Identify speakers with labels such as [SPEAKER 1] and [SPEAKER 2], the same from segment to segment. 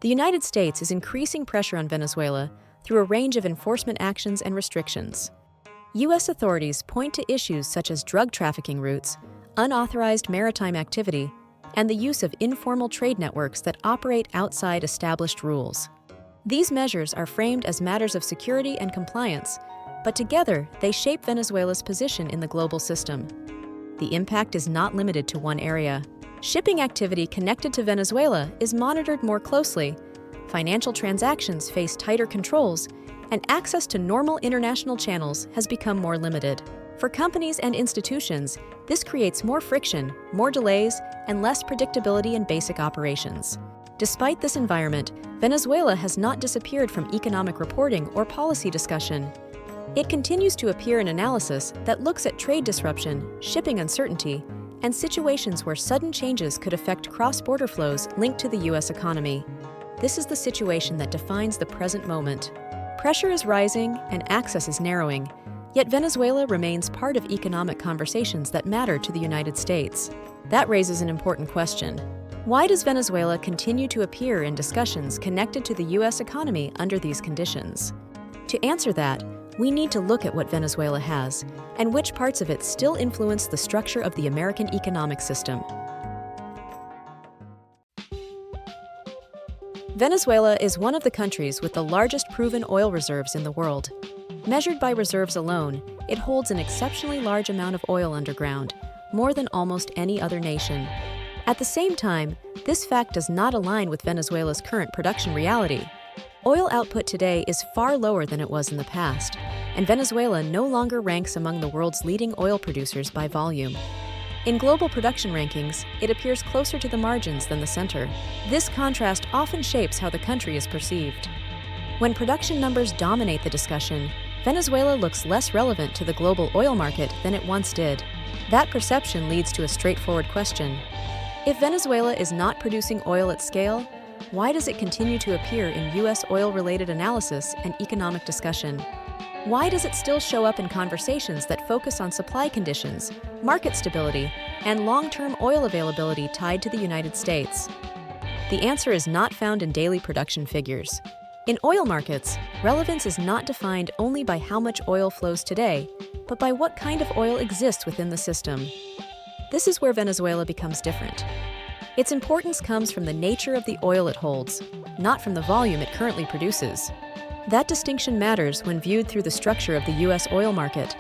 [SPEAKER 1] The United States is increasing pressure on Venezuela through a range of enforcement actions and restrictions. U.S. authorities point to issues such as drug trafficking routes, unauthorized maritime activity, and the use of informal trade networks that operate outside established rules. These measures are framed as matters of security and compliance, but together they shape Venezuela's position in the global system. The impact is not limited to one area. Shipping activity connected to Venezuela is monitored more closely, financial transactions face tighter controls, and access to normal international channels has become more limited. For companies and institutions, this creates more friction, more delays, and less predictability in basic operations. Despite this environment, Venezuela has not disappeared from economic reporting or policy discussion. It continues to appear in analysis that looks at trade disruption, shipping uncertainty, and situations where sudden changes could affect cross-border flows linked to the U.S. economy. This is the situation that defines the present moment. Pressure is rising and access is narrowing, yet Venezuela remains part of economic conversations that matter to the United States. That raises an important question. Why does Venezuela continue to appear in discussions connected to the U.S. economy under these conditions? To answer that, we need to look at what Venezuela has and which parts of it still influence the structure of the American economic system. Venezuela is one of the countries with the largest proven oil reserves in the world. Measured by reserves alone, it holds an exceptionally large amount of oil underground, more than almost any other nation. At the same time, this fact does not align with Venezuela's current production reality. Oil output today is far lower than it was in the past, and Venezuela no longer ranks among the world's leading oil producers by volume. In global production rankings, it appears closer to the margins than the center. This contrast often shapes how the country is perceived. When production numbers dominate the discussion, Venezuela looks less relevant to the global oil market than it once did. That perception leads to a straightforward question. If Venezuela is not producing oil at scale, why does it continue to appear in U.S. oil-related analysis and economic discussion? Why does it still show up in conversations that focus on supply conditions, market stability, and long-term oil availability tied to the United States? The answer is not found in daily production figures. In oil markets, relevance is not defined only by how much oil flows today, but by what kind of oil exists within the system. This is where Venezuela becomes different. Its importance comes from the nature of the oil it holds, not from the volume it currently produces. That distinction matters when viewed through the structure of the U.S. oil market,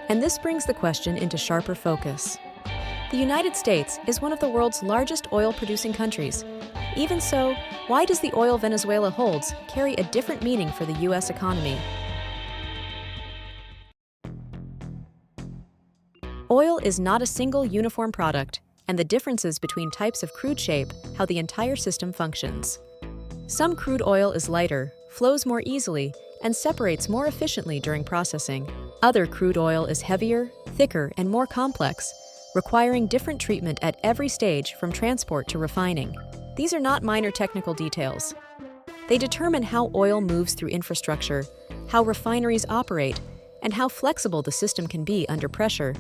[SPEAKER 1] and this brings the question into sharper focus. The United States is one of the world's largest oil-producing countries. Even so, why does the oil Venezuela holds carry a different meaning for the U.S. economy? Oil is not a single uniform product, and the differences between types of crude shape how the entire system functions. Some crude oil is lighter, flows more easily, and separates more efficiently during processing. Other crude oil is heavier, thicker, and more complex, requiring different treatment at every stage from transport to refining. These are not minor technical details. They determine how oil moves through infrastructure, how refineries operate, and how flexible the system can be under pressure.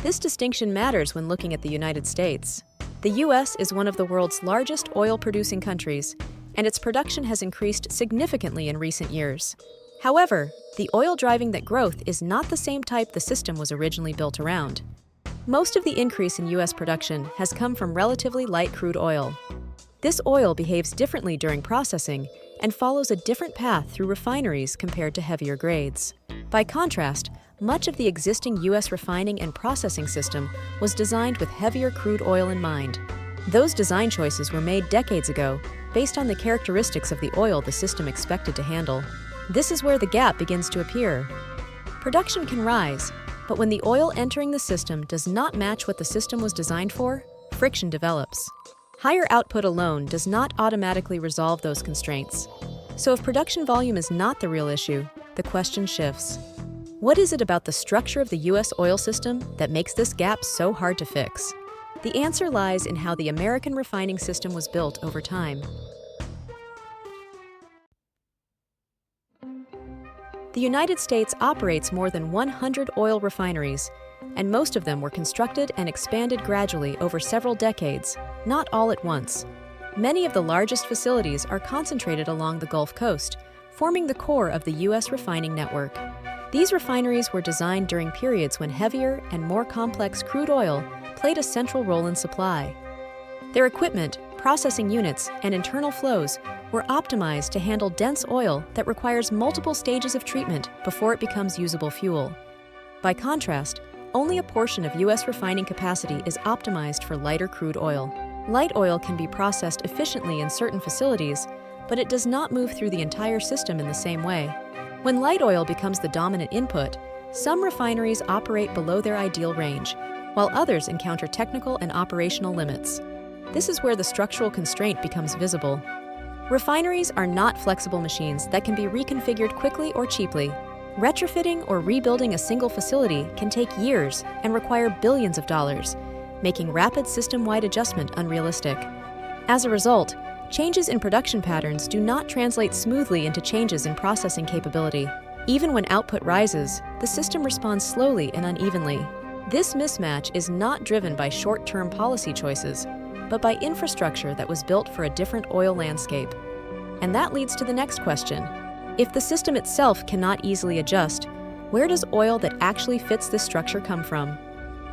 [SPEAKER 1] This distinction matters when looking at the United States. The U.S. is one of the world's largest oil-producing countries, and its production has increased significantly in recent years. However, the oil driving that growth is not the same type the system was originally built around. Most of the increase in U.S. production has come from relatively light crude oil. This oil behaves differently during processing and follows a different path through refineries compared to heavier grades. By contrast, much of the existing U.S. refining and processing system was designed with heavier crude oil in mind. Those design choices were made decades ago, based on the characteristics of the oil the system expected to handle. This is where the gap begins to appear. Production can rise, but when the oil entering the system does not match what the system was designed for, friction develops. Higher output alone does not automatically resolve those constraints. So if production volume is not the real issue, the question shifts. What is it about the structure of the U.S. oil system that makes this gap so hard to fix? The answer lies in how the American refining system was built over time. The United States operates more than 100 oil refineries, and most of them were constructed and expanded gradually over several decades, not all at once. Many of the largest facilities are concentrated along the Gulf Coast, forming the core of the U.S. refining network. These refineries were designed during periods when heavier and more complex crude oil played a central role in supply. Their equipment, processing units, and internal flows were optimized to handle dense oil that requires multiple stages of treatment before it becomes usable fuel. By contrast, only a portion of U.S. refining capacity is optimized for lighter crude oil. Light oil can be processed efficiently in certain facilities, but it does not move through the entire system in the same way. When light oil becomes the dominant input, some refineries operate below their ideal range, while others encounter technical and operational limits. This is where the structural constraint becomes visible. Refineries are not flexible machines that can be reconfigured quickly or cheaply. Retrofitting or rebuilding a single facility can take years and require billions of dollars, making rapid system-wide adjustment unrealistic. As a result, changes in production patterns do not translate smoothly into changes in processing capability. Even when output rises, the system responds slowly and unevenly. This mismatch is not driven by short-term policy choices, but by infrastructure that was built for a different oil landscape. And that leads to the next question. If the system itself cannot easily adjust, where does oil that actually fits this structure come from?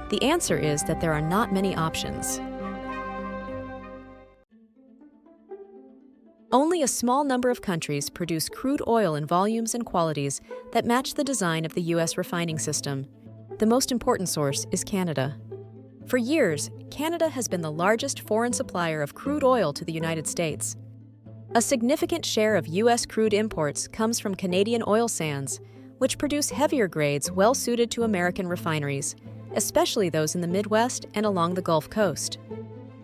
[SPEAKER 1] The answer is that there are not many options. Only a small number of countries produce crude oil in volumes and qualities that match the design of the U.S. refining system. The most important source is Canada. For years, Canada has been the largest foreign supplier of crude oil to the United States. A significant share of U.S. crude imports comes from Canadian oil sands, which produce heavier grades well suited to American refineries, especially those in the Midwest and along the Gulf Coast.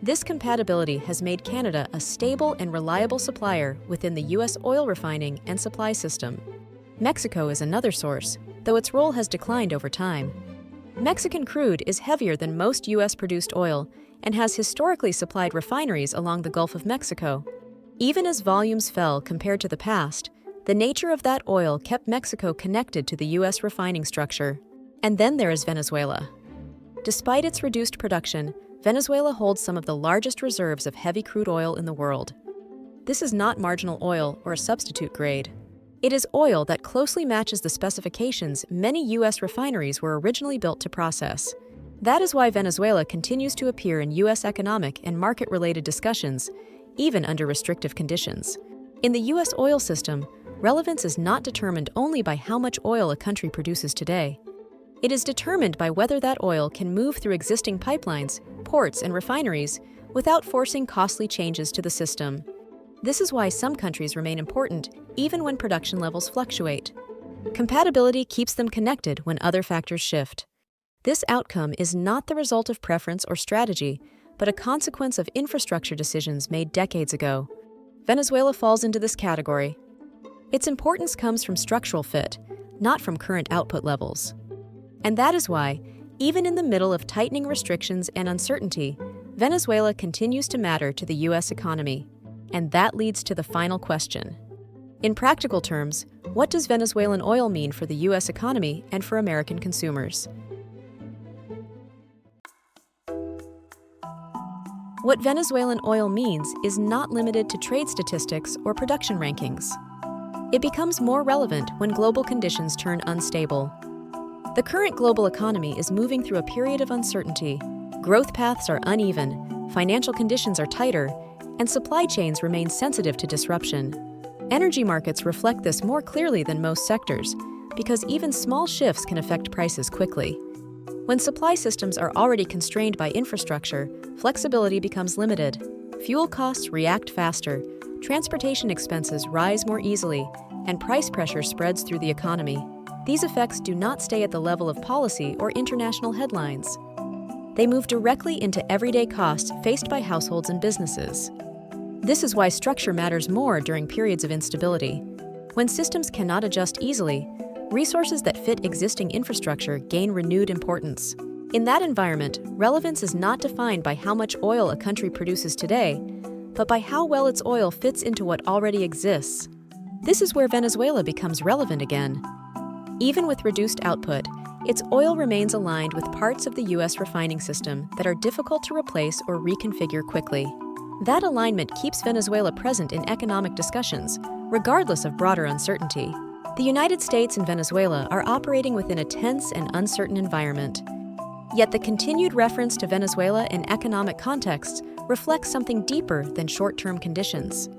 [SPEAKER 1] This compatibility has made Canada a stable and reliable supplier within the U.S. oil refining and supply system. Mexico is another source, though its role has declined over time. Mexican crude is heavier than most U.S.-produced oil and has historically supplied refineries along the Gulf of Mexico. Even as volumes fell compared to the past, the nature of that oil kept Mexico connected to the U.S. refining structure. And then there is Venezuela. Despite its reduced production, Venezuela holds some of the largest reserves of heavy crude oil in the world. This is not marginal oil or a substitute grade. It is oil that closely matches the specifications many U.S. refineries were originally built to process. That is why Venezuela continues to appear in U.S. economic and market-related discussions, even under restrictive conditions. In the U.S. oil system, relevance is not determined only by how much oil a country produces today. It is determined by whether that oil can move through existing pipelines, ports, and refineries without forcing costly changes to the system. This is why some countries remain important, even when production levels fluctuate. Compatibility keeps them connected when other factors shift. This outcome is not the result of preference or strategy, but a consequence of infrastructure decisions made decades ago. Venezuela falls into this category. Its importance comes from structural fit, not from current output levels. And that is why, even in the middle of tightening restrictions and uncertainty, Venezuela continues to matter to the U.S. economy. And that leads to the final question. In practical terms, what does Venezuelan oil mean for the U.S. economy and for American consumers? What Venezuelan oil means is not limited to trade statistics or production rankings. It becomes more relevant when global conditions turn unstable. The current global economy is moving through a period of uncertainty. Growth paths are uneven, financial conditions are tighter, and supply chains remain sensitive to disruption. Energy markets reflect this more clearly than most sectors, because even small shifts can affect prices quickly. When supply systems are already constrained by infrastructure, flexibility becomes limited. Fuel costs react faster, transportation expenses rise more easily, and price pressure spreads through the economy. These effects do not stay at the level of policy or international headlines. They move directly into everyday costs faced by households and businesses. This is why structure matters more during periods of instability. When systems cannot adjust easily, resources that fit existing infrastructure gain renewed importance. In that environment, relevance is not defined by how much oil a country produces today, but by how well its oil fits into what already exists. This is where Venezuela becomes relevant again. Even with reduced output, its oil remains aligned with parts of the U.S. refining system that are difficult to replace or reconfigure quickly. That alignment keeps Venezuela present in economic discussions, regardless of broader uncertainty. The United States and Venezuela are operating within a tense and uncertain environment. Yet the continued reference to Venezuela in economic contexts reflects something deeper than short-term conditions.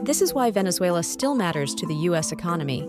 [SPEAKER 1] This is why Venezuela still matters to the U.S. economy.